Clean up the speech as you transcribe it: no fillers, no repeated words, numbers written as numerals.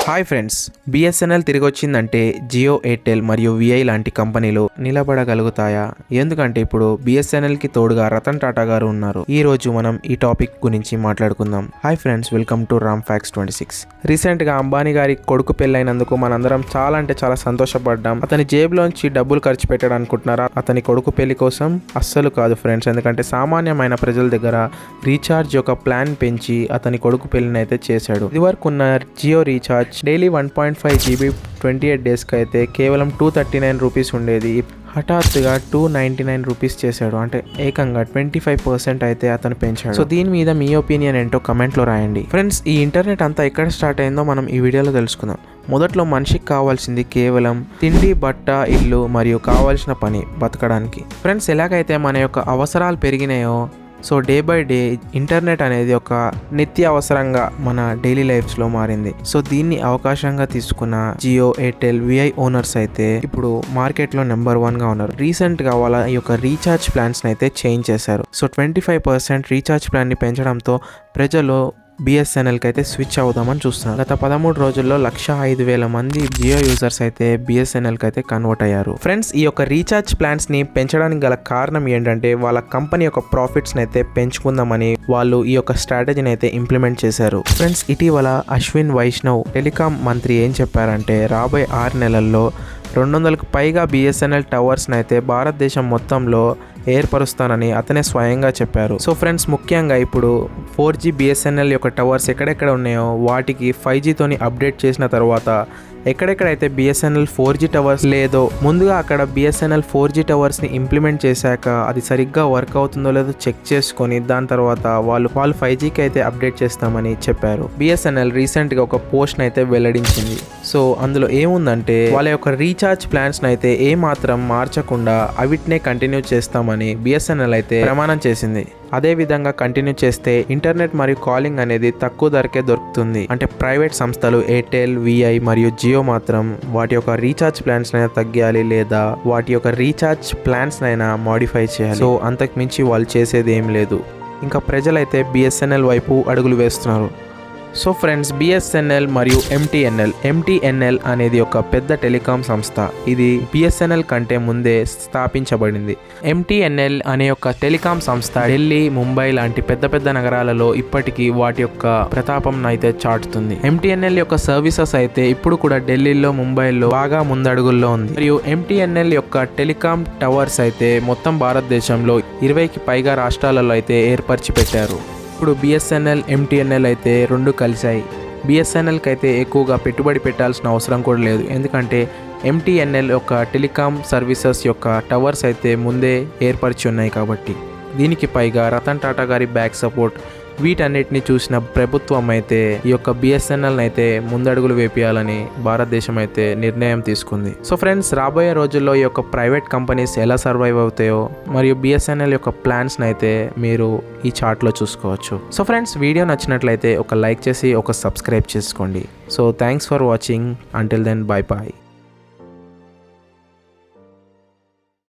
Hi friends, BSNL తిరిగి వచ్చిందంటే Jio, Airtel మరియు విఐ లాంటి కంపెనీలు నిలబడగలుగుతాయా? ఎందుకంటే ఇప్పుడు బిఎస్ఎన్ఎల్కి తోడుగా రతన్ టాటా గారు ఉన్నారు. ఈ రోజు మనం ఈ టాపిక్ గురించి మాట్లాడుకుందాం. Hi friends, welcome to Ram facts 26. రీసెంట్గా అంబానీ గారి కొడుకు పెళ్ళైనందుకు మనందరం చాలా అంటే చాలా సంతోషపడ్డాం. అతని జేబులోంచి డబ్బులు ఖర్చు పెట్టాడు అనుకుంటున్నారా? అతని కొడుకు పెళ్లి కోసం అస్సలు కాదు ఫ్రెండ్స్. ఎందుకంటే సామాన్యమైన ప్రజల దగ్గర రీఛార్జ్ యొక్క ప్లాన్ పెంచి అతని కొడుకు పెళ్లిని అయితే చేశాడు. ఇదివరకు ఉన్న జియో రీఛార్జ్ డైలీ 1.5 GB 28 డేస్కి అయితే కేవలం 239 రూపీస్ ఉండేది. హఠాత్తుగా 299 రూపీస్ చేశాడు. అంటే ఏకంగా 25% అయితే అతను పెంచాడు. సో దీని మీద మీ ఒపీనియన్ ఏంటో కమెంట్లో రాయండి. ఫ్రెండ్స్, ఈ ఇంటర్నెట్ అంతా ఎక్కడ స్టార్ట్ అయిందో మనం ఈ వీడియోలో తెలుసుకుందాం. మొదట్లో మనిషికి కావాల్సింది కేవలం తిండి, బట్ట, ఇల్లు మరియు కావాల్సిన పని బతకడానికి. ఫ్రెండ్స్, ఎలాగైతే మన యొక్క అవసరాలు పెరిగినాయో so day by day internet అనేది ఒక నిత్య అవసరంగా మన డైలీ లైఫ్స్లో మారింది. సో దీన్ని అవకాశంగా తీసుకున్న జియో, ఎయిర్టెల్, విఐ ఓనర్స్ అయితే ఇప్పుడు మార్కెట్లో నెంబర్ 1గా ఉన్నారు. రీసెంట్గా వాళ్ళ ఈ యొక్క రీఛార్జ్ ప్లాన్స్ని అయితే చేంజ్ చేశారు. సో 25% రీఛార్జ్ ప్లాన్ని పెంచడంతో ప్రజలు బిఎస్ఎన్ఎల్కి అయితే స్విచ్ అవుదామని చూస్తున్నారు. గత 13 రోజుల్లో 105,000 మంది జియో యూజర్స్ అయితే బిఎస్ఎన్ఎల్కి అయితే కన్వర్ట్ అయ్యారు. ఫ్రెండ్స్, ఈ యొక్క రీఛార్జ్ ప్లాన్స్ని పెంచడానికి గల కారణం ఏంటంటే వాళ్ళ కంపెనీ యొక్క ప్రాఫిట్స్ని అయితే పెంచుకుందామని వాళ్ళు ఈ యొక్క స్ట్రాటజీని అయితే ఇంప్లిమెంట్ చేశారు. ఫ్రెండ్స్, ఇటీవల అశ్విన్ వైష్ణవ్ టెలికాం మంత్రి ఏం చెప్పారంటే రాబోయే 6 నెలల్లో 200కు పైగా బిఎస్ఎన్ఎల్ టవర్స్ని అయితే భారతదేశం మొత్తంలో ఏర్పరుస్తానని అతనే స్వయంగా చెప్పారు. సో ఫ్రెండ్స్, ముఖ్యంగా ఇప్పుడు 4G బిఎస్ఎన్ఎల్ యొక్క టవర్స్ ఎక్కడెక్కడ ఉన్నాయో వాటికి 5Gతోని అప్డేట్ చేసిన తర్వాత ఎక్కడెక్కడైతే బిఎస్ఎన్ఎల్ 4G టవర్స్ లేదో ముందుగా అక్కడ బిఎస్ఎన్ఎల్ 4G టవర్స్ని ఇంప్లిమెంట్ చేశాక అది సరిగ్గా వర్క్ అవుతుందో లేదో చెక్ చేసుకొని దాని తర్వాత వాళ్ళు 5Gకి అయితే అప్డేట్ చేస్తామని చెప్పారు. బిఎస్ఎన్ఎల్ రీసెంట్గా ఒక పోస్ట్ని అయితే వెల్లడించింది. సో అందులో ఏముందంటే వాళ్ళ యొక్క రీఛార్జ్ ప్లాన్స్ని అయితే ఏమాత్రం మార్చకుండా అవిటినే కంటిన్యూ చేస్తామని బిఎస్ఎన్ఎల్ అయితే ప్రమాణం చేసింది. అదే విధంగా కంటిన్యూ చేస్తే ఇంటర్నెట్ మరియు కాలింగ్ అనేది తక్కువ ధరకే దొరుకుతుంది. అంటే ప్రైవేట్ సంస్థలు ఎయిర్టెల్, విఐ మరియు జియో మాత్రం వాటి యొక్క రీఛార్జ్ ప్లాన్స్ అయినా తగ్గాలి లేదా వాటి యొక్క రీఛార్జ్ ప్లాన్స్ అయినా మాడిఫై చేయాలి. సో అంతకు మించి వాళ్ళు చేసేది ఏం లేదు. ఇంకా ప్రజలైతే బిఎస్ఎన్ఎల్ వైపు అడుగులు వేస్తున్నారు. సో ఫ్రెండ్స్, బిఎస్ఎన్ఎల్ మరియు ఎంటీఎన్ఎల్ అనేది ఒక పెద్ద టెలికాం సంస్థ. ఇది బిఎస్ఎన్ఎల్ కంటే ముందే స్థాపించబడింది. ఎంటీఎన్ఎల్ అనే ఒక టెలికాం సంస్థ ఢిల్లీ, ముంబై లాంటి పెద్ద పెద్ద నగరాలలో ఇప్పటికీ వాటి యొక్క ప్రతాపం అయితే చాటుతుంది. ఎంటీఎన్ఎల్ యొక్క సర్వీసెస్ అయితే ఇప్పుడు కూడా ఢిల్లీలో, ముంబైలో బాగా ముందడుగుల్లో ఉంది. మరియు ఎంటీఎన్ఎల్ యొక్క టెలికాం టవర్స్ అయితే మొత్తం భారతదేశంలో 20కి పైగా రాష్ట్రాలలో అయితే ఏర్పరిచి పెట్టారు. ఇప్పుడు బిఎస్ఎన్ఎల్, ఎంటీఎన్ఎల్ అయితే రెండు కలిశాయి. బిఎస్ఎన్ఎల్కి అయితే ఎక్కువగా పెట్టుబడి పెట్టాల్సిన అవసరం కూడా లేదు. ఎందుకంటే ఎంటీఎన్ఎల్ యొక్క టెలికాం సర్వీసెస్ యొక్క టవర్స్ అయితే ముందే ఏర్పరిచి ఉన్నాయి కాబట్టి. దీనికి పైగా రతన్ టాటా గారి బ్యాక్ సపోర్ట్, వీటన్నిటిని చూసిన ప్రభుత్వం అయితే ఈ యొక్క బిఎస్ఎన్ఎల్ అయితే ముందడుగులు వేపియాలని భారతదేశం అయితే నిర్ణయం తీసుకుంది. సో ఫ్రెండ్స్, రాబోయే రోజుల్లో ఈ యొక్క ప్రైవేట్ కంపెనీస్ ఎలా సర్వైవ్ అవుతాయో మరియు బిఎస్ఎన్ఎల్ యొక్క ప్లాన్స్ని అయితే మీరు ఈ చార్ట్లో చూసుకోవచ్చు. సో ఫ్రెండ్స్, వీడియో నచ్చినట్లయితే ఒక లైక్ చేసి ఒక సబ్స్క్రైబ్ చేసుకోండి. So thanks for watching. Until then, bye bye.